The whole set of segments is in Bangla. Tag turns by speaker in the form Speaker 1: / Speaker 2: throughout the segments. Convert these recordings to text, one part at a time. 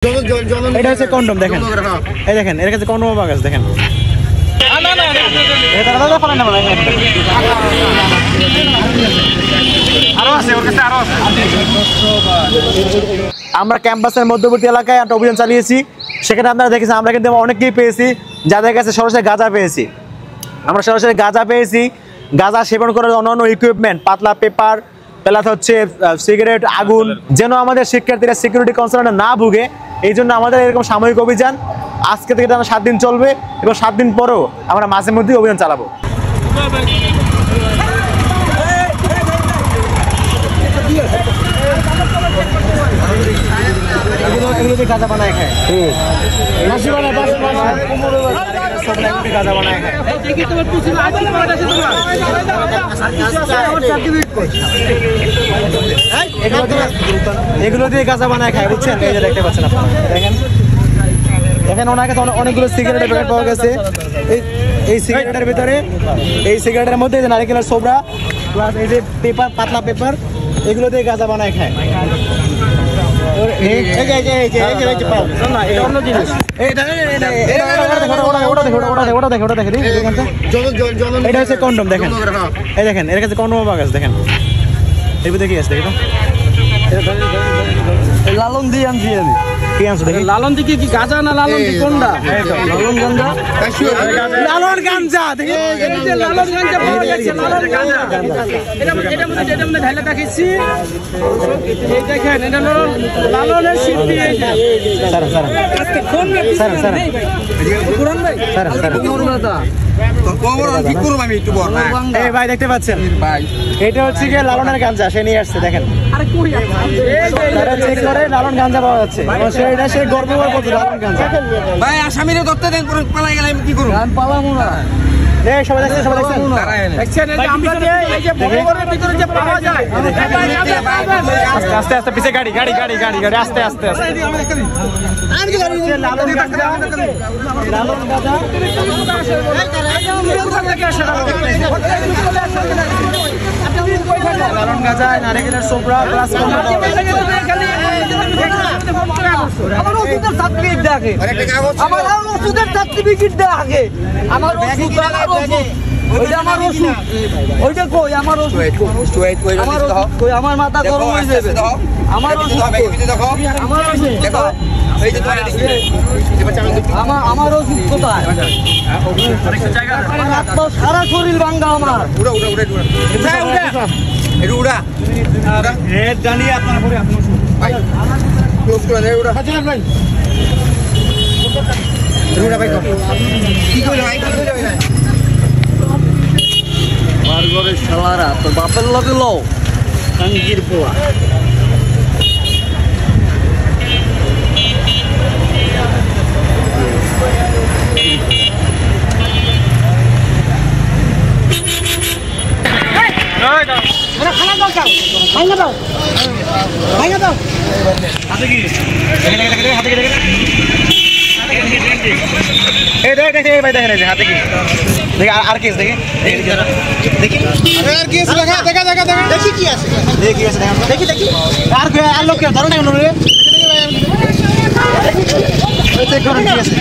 Speaker 1: এটা হচ্ছে কন্ডম দেখেন, এই দেখেন এর কাছে কন্ডম পাওয়া গেছে দেখেন। আমরা ক্যাম্পাসের মধ্যবর্তী এলাকায় একটা অভিযান চালিয়েছি, সেখানে আপনারা দেখেছেন আমরা কিন্তু অনেককেই পেয়েছি যাদের কাছে সরাসরি গাঁজা পেয়েছি। আমরা সরাসরি গাঁজা পেয়েছি, গাঁজা সেবন করার অন্যান্য ইকুইপমেন্ট, পাতলা পেপার প্লাস হচ্ছে সিগারেট, আগুন, যেন আমাদের শিক্ষার্থীরা সিকিউরিটি কনসার্নে না ভুগে, এই জন্য আমাদের এরকম সাময়িক অভিযান আজকে থেকে 7 দিন চলবে এবং 7 দিন পরেও আমরা মাঝে মধ্যেই অভিযান চালাবো। গাঁজা বানায় খায়, গাঁজা বানায় খায়, এগুলো দিয়ে গাঁজা বানায় খায়, বুঝছেন? এই যে দেখতে পাচ্ছেন আপনারা, দেখেন এখানে ওনার কাছে অনেকগুলো সিগারেটের প্যাকেট পাওয়া গেছে। এই সিগারেটের ভিতরে, এই সিগারেটের মধ্যে নারিকেলের ছোবড়া প্লাস এই যে পেপার, পাতলা পেপার, এগুলো দিয়ে গাঁজা বানায় খায়। এটা হচ্ছে কন্ডম দেখেন, এই দেখেন এর কাছে কন্ডম পাওয়া গেছে দেখেন। এর ভিতরে কি আছে দেখি তো, লালন দিয়ে আনছি আমি। কি আনছো দেখি? লালন দিকে কি গাঁজা না লালন দি কোনটা? লালন গাঁজা, লালন গাঁজা দেখি, এই যে লালন গাঁজা পাওয়া গেছে, লালন গাঁজা। এটা মধ্যে ঢালা দেখাইছি, এই দেখেন এটা লালনের সিদ্ধি। এই যে স্যার আজকে ফোন না স্যার পুরান ভাই স্যার পুরোটা তো খবর আর ঠিক করব আমি একটু বল না। এই ভাই দেখতে পাচ্ছেন ভাই, এটা হচ্ছে কি লালনের গাঁজা, সে নিয়ে আসছে দেখেন। আরে কই এই যে তারা চেক করে লালন গাঁজা পাওয়া যাচ্ছে, সেটা সে গর্ববোধ করছে লালন গাঁজা। ভাই আসামিরে ধরতে দেন, পুরো পালাই গেলে আমি কি করব? আমি পালামু না। এই সবাই দেখছেন, সবাই দেখছেন, দেখছেন এই যে আমরা যে এই যে বগরের ভিতরে যে পাওয়া যায়, আস্তে আস্তে পিছে গাড়ি গাড়ি গাড়ি গাড়ি গাড়ি আস্তে আস্তে আস্তে আর কি গাড়ি লালন গাঁজা, লালন গাঁজা লালন গাঁজা, নারিকেলের ছোবড়া প্লাস আমার ওষুধের সার্টিফিকেট দেখে, আমার ওষুধের সার্টিফিকেট দেখে, আমার ওষুধ, ওইটা আমার ওষুধ, ওইটা কই আমার ওষুধ, আমার ওষুধ কই, আমার মাথা গরম হয়ে যাবে, আমার ওষুধ, আমার ওষুধ কোথায়, আমার ওষুধ কোথায়, সারা শরীর ভাঙ্গা আমার, জানিয়ে আপনার পরে আপনার ঘরের শালারা তোর বাপের লগে লো কাঙ্গির পোয়া। আর কি দেখি দেখি কি আছে, দেখি দেখি দেখি আর লোক ধরো না চেক করেন কি আছে।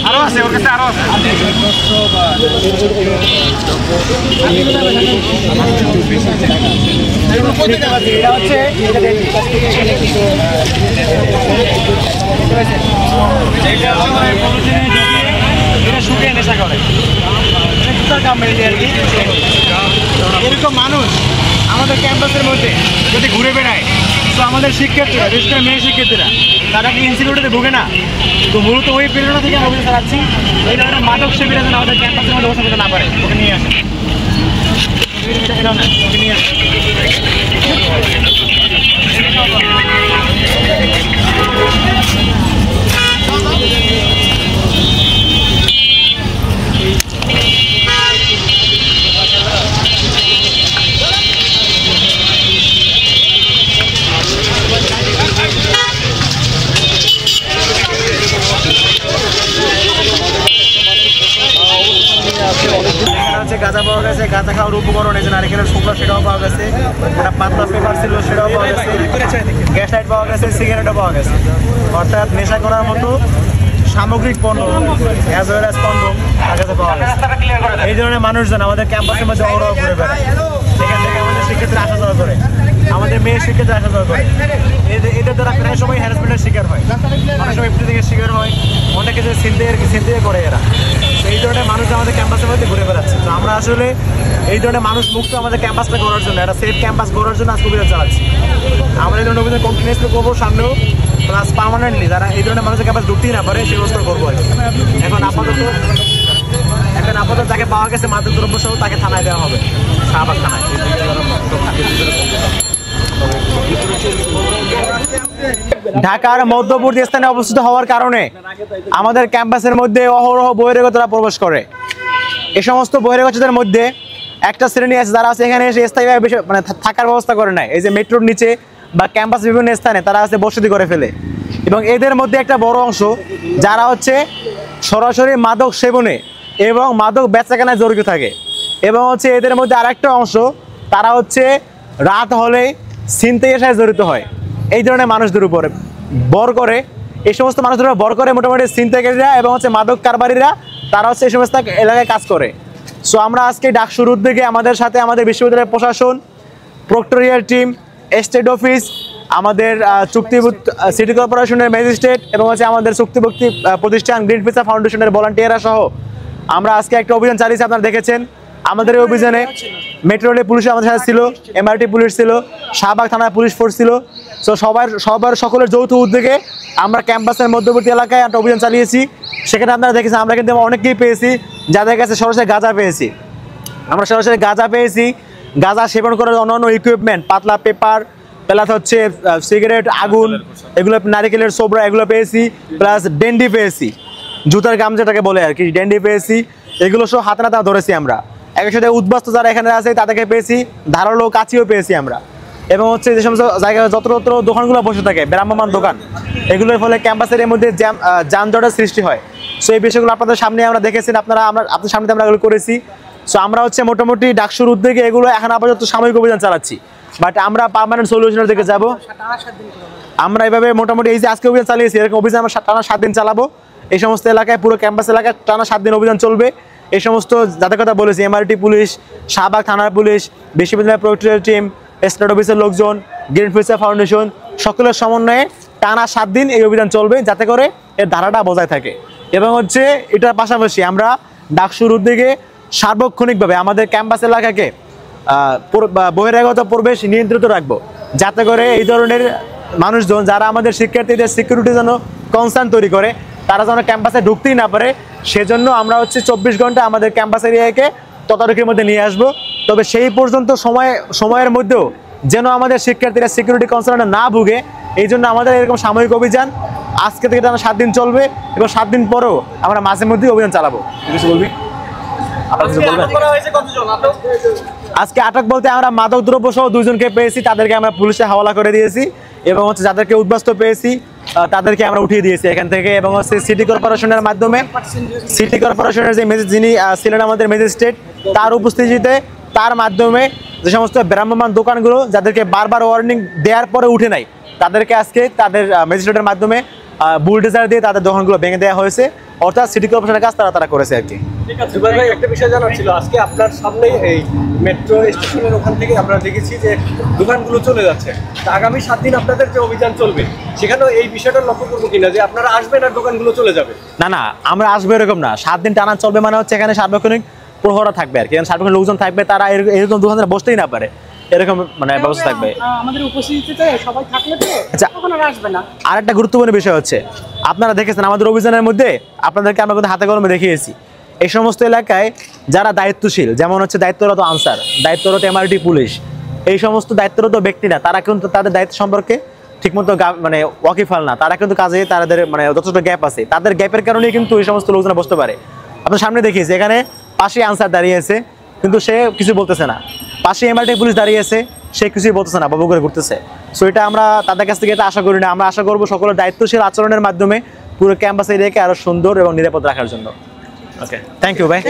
Speaker 1: আরো আছে ওর কাছে, আরো আছে। এটা হচ্ছে শুকিয়ে নেশা করে, এরকম মানুষ আমাদের ক্যাম্পাসের মধ্যে যদি ঘুরে বেড়ায়
Speaker 2: তো আমাদের শিক্ষার্থীরা, বিশেষ করে মেয়ে শিক্ষার্থীরা, তারা কি ইনসিকিউরিটিতে ভোগে না? তো মূলত ওই প্রেরণা থেকে আমরা অভিযান চালাচ্ছি। এই ধরনের মাদক সেবীরা যেন আমাদের ক্যাম্পাসের মধ্যে অবস্থান করতে না পারে, ওকে নিয়ে আসে। ওকে নিয়ে আসে। গাঁজা পাওয়া গেছে, গাঁজা খাওয়ার উপকরণ এই যে নারিকেলের শুকনো সেটাও পাওয়া গেছে, একটা পাতলা পেপার ছিল সেটাও পাওয়া গেছে, গ্যাস লাইট পাওয়া গেছে, সিগারেটও পাওয়া গেছে। অর্থাৎ নেশা করার মতো সামগ্রিক পণ্য অ্যাজ ওয়েল অ্যাজ কন্ডম কাছে পাওয়া গেছে। এই ধরনের মানুষজন আমাদের ক্যাম্পাসের মধ্যে অহরহ ঘুরে বেড়ায়, সেখান থেকে আমাদের শিক্ষার্থীরা আসা যাওয়া করে, আমাদের মেয়ে শিক্ষার্থীরা আসা যাওয়া করে। এদের দ্বারা প্রায় সময় হ্যারাসমেন্টের শিকার হয়, অনেক সময় থেকে শিকার হয়, অনেক কিছু চিন্তায় করে এরা। এই ধরনের মানুষ আমাদের ক্যাম্পাসের মধ্যে ঘুরে বেড়াচ্ছে। তো আমরা আসলে এই ধরনের মানুষ মুক্ত আমাদের ক্যাম্পাসটা করার জন্য, একটা সেফ ক্যাম্পাস করার জন্য আজকে অভিযান চালাচ্ছি। আমরা এই ধরনের অভিযান কন্টিনিউসলি করবো সামনেও, প্লাস পার্মানেন্টলি যারা এই ধরনের মানুষের ক্যাম্পাস ঢুকতেই না পারে সে ব্যবস্থা করবো। এখন আপাতত যাকে পাওয়া গেছে মাদক দ্রব্য সহ তাকে থানায় দেওয়া হবে, শাহবাগ থানায়। ঢাকার মধ্যবর্তী স্থানে অবস্থিত হওয়ার কারণে আমাদের ক্যাম্পাসের মধ্যে অহরহ বহিরাগতরা প্রবেশ করে। এই সমস্ত বহিরাগতদের মধ্যে একটা শ্রেণী আছে যারা আছে এখানে এসে স্থায়ীভাবে মানে থাকার ব্যবস্থা করে নেয়। এই যে মেট্রোর নিচে বা ক্যাম্পাস বিভিন্ন স্থানে তারা আছে বসতি করে ফেলে, এবং এদের মধ্যে একটা বড় অংশ যারা হচ্ছে সরাসরি মাদক সেবনে এবং মাদক বেচাকেনায় জড়িত থাকে, এবং হচ্ছে এদের মধ্যে আরেকটা অংশ তারা হচ্ছে রাত হলে ছিনতাইয়ের সাথে জড়িত হয়। এই ধরনের মানুষদের উপরে বর করে, এই সমস্ত মানুষদের উপর বর করে মোটামুটি ছিনতাইকারীরা এবং হচ্ছে মাদক কারবারিরা, তারা হচ্ছে এই সমস্ত এলাকায় কাজ করে। সো আমরা আজকে ডাকসুর উদ্যোগে আমাদের সাথে আমাদের বিশ্ববিদ্যালয়ের প্রশাসন, প্রক্টোরিয়াল টিম, স্টেট অফিস, আমাদের চুক্তিভুক্ত সিটি কর্পোরেশনের ম্যাজিস্ট্রেট এবং হচ্ছে আমাদের চুক্তিভুক্তি প্রতিষ্ঠান গ্রিন ফিচার ফাউন্ডেশনের ভলান্টিয়াররা সহ আমরা আজকে একটা অভিযান চালিয়েছি। আপনারা দেখেছেন আমাদের এই অভিযানে মেট্রো রেল পুলিশ আমাদের সাথে ছিল, এমআরটি পুলিশ ছিল, শাহবাগ থানার পুলিশ ফোর্স ছিল। সো সকলের যৌথ উদ্যোগে আমরা ক্যাম্পাসের মধ্যবর্তী এলাকায় একটা অভিযান চালিয়েছি। সেখানে আপনারা দেখেছেন আমরা কিন্তু অনেককেই পেয়েছি যাদের কাছে সরাসরি গাঁজা পেয়েছি। আমরা সরাসরি গাঁজা পেয়েছি, গাঁজা সেবন করার অন্যান্য ইকুইপমেন্ট, পাতলা পেপার, প্লাস হচ্ছে সিগারেট, আগুন, এগুলো নারিকেলের সোবরা এগুলো পেয়েছি, প্লাস ডেন্ডি পেয়েছি, জুতার গাম যেটাকে বলে আর কি, ডেন্ডি পেয়েছি। এগুলো সব হাতে নাতে ধরেছি আমরা। একই সাথে উদ্বাস্ত যারা এখানে আছে তাদেরকে পেয়েছি, ধারালো কাঁচিও পেয়েছি আমরা। এবং হচ্ছে যে সমস্ত জায়গায় যত্র দোকানগুলো বসে থাকে, ভ্রাম্যমান দোকান, এগুলোর ফলে ক্যাম্পাসের এর মধ্যে যানজটের সৃষ্টি হয়। সো এই বিষয়গুলো আপনাদের সামনে আমরা দেখেছেন, আপনার সামনে আমরা এগুলো করেছি। সো আমরা হচ্ছে মোটামুটি ডাকসুর উদ্যোগে এগুলো এখন আপাতত সাময়িক অভিযান চালাচ্ছি, বাট আমরা পার্মানেন্ট সলিউশনের দিকে যাব। আমরা এভাবে মোটামুটি এই যে আজকে অভিযান চালিয়েছি, এরকম অভিযান আমরা টানা 7 দিন চালাবো। এই সমস্ত এলাকায়, পুরো ক্যাম্পাস এলাকায় টানা 7 দিন অভিযান চলবে। এই সমস্ত যাদের কথা বলেছি, এমআরটি পুলিশ, শাহবাগ থানার পুলিশ, বিশ্ববিদ্যালয়ের প্রক্টোরিয়াল টিম, স্টেট অফিসের লোকজন, গ্রিন ফিচার ফাউন্ডেশন, সকলের সমন্বয়ে টানা 7 দিন এই অভিযান চলবে, যাতে করে এর ধারাটা বজায় থাকে। এবং হচ্ছে এটার পাশাপাশি আমরা ডাকসুর উদ্যোগে সার্বক্ষণিকভাবে আমাদের ক্যাম্পাস এলাকাকে বহিরাগত প্রবেশ নিয়ন্ত্রিত রাখবো, যাতে করে এই ধরনের মানুষজন যারা আমাদের শিক্ষার্থীদের সিকিউরিটির জন্য কনসার্ন তৈরি করে তারা যেন ক্যাম্পাসে ঢুকতেই না পারে। সেজন্য আমরা হচ্ছে 24 ঘন্টা আমাদের ক্যাম্পাস এরিয়াকে তদারকির মধ্যে নিয়ে আসবো। তবে সেই পর্যন্ত সময়ের মধ্যেও যেন আমাদের শিক্ষার্থীরা সিকিউরিটি কনসার্নে না ভুগে, এই জন্য আমাদের এরকম সাময়িক অভিযান আজকে থেকে টানা 7 দিন চলবে, এবং 7 দিন পরেও আমরা মাঝে মধ্যেই অভিযান চালাবো। কিছু বলবি? আজকে আটক বলতে আমরা মাদক দ্রব্য সহ 2 জনকে পেয়েছি, তাদেরকে আমরা পুলিশে হাওলা করে দিয়েছি, এবং হচ্ছে যাদেরকে উদ্বাস্ত পেয়েছি তাদেরকে আমরা উঠিয়ে দিয়েছি এখান থেকে। এবং হচ্ছে সিটি কর্পোরেশনের মাধ্যমে, সিটি কর্পোরেশনের যে যিনি ছিলেন আমাদের ম্যাজিস্ট্রেট, তার উপস্থিতিতে, তার মাধ্যমে যে সমস্ত ভ্রাম্যমান দোকানগুলো যাদেরকে বারবার ওয়ার্নিং দেওয়ার পরে উঠে নাই, তাদেরকে আজকে তাদের ম্যাজিস্ট্রেটের মাধ্যমে বুলডোজার দিয়ে তাদের দোকানগুলো ভেঙে দেওয়া হয়েছে। অর্থাৎ সিটি কর্পোরেশনের কাজ তারা করেছে আর কি।
Speaker 3: ঠিক আছে ভাই, একটা বিষয় জানার ছিল, আজকে আপনার সামনেই এই মেট্রো স্টেশনের ওখান থেকে আমরা দেখেছি যে দোকানগুলো চলে যাচ্ছে। আগামী 7 দিন আপনাদের যে অভিযান চলবে, সেখানেও এই বিষয়টা লক্ষ্য করবো কিনা যে আপনারা আসবেন আর দোকানগুলো চলে যাবে?
Speaker 2: না, আমরা আসবো এরকম না। 7 দিন টানা চলবে মানে হচ্ছে এখানে সার্বক্ষণিক প্রহরা থাকবে আর কি, সার্বক্ষণিক লোকজন থাকবে, তারা এরকম দোকানদার বসতেই না পারে। এরকম মানে ব্যবস্থা থাকবে।
Speaker 1: আমাদের উপস্থিতিতে সবাই থাকলে তো
Speaker 2: আচ্ছা,
Speaker 1: তখন আর আসবে না।
Speaker 2: আরেকটা গুরুত্বপূর্ণ বিষয় হচ্ছে, আপনারা দেখেছেন আমাদের অভিযানের মধ্যে আপনাদেরকে আমরা কিন্তু হাতে কলমে দেখিয়েছি এই সমস্ত এলাকায় যারা দায়িত্বশীল, যেমন হচ্ছে দায়িত্বরত আনসার, দায়িত্বরত এমআরটি পুলিশ, এই সমস্ত দায়িত্বরত ব্যক্তিরা তারা কিন্তু তাদের দায়িত্ব সম্পর্কে ঠিকমতো মানে ওয়াকিফাল না, তারা কিন্তু কাজে তাদের মানে যথেষ্ট গ্যাপ আছে, তাদের গ্যাপের কারণেই কিন্তু এই সমস্ত লোকজন বসতে পারে। আপনার সামনে দেখিয়েছি এখানে পাশে আনসার দাঁড়িয়ে আছে কিন্তু সে কিছু বলতেছে না, পাশে এমআরটি পুলিশ দাঁড়িয়ে আছে সে কিছুই বলতেছে না, বাবু করে ঘুরতেছে। সো এটা আমরা তাদের কাছ থেকে এটা আশা করি না, আমরা আশা করবো সকলের দায়িত্বশীল আচরণের মাধ্যমে পুরো ক্যাম্পাস এরিয়াকে আরো সুন্দর এবং নিরাপদ রাখার জন্য। ওকে, থ্যাংক ইউ ভাই।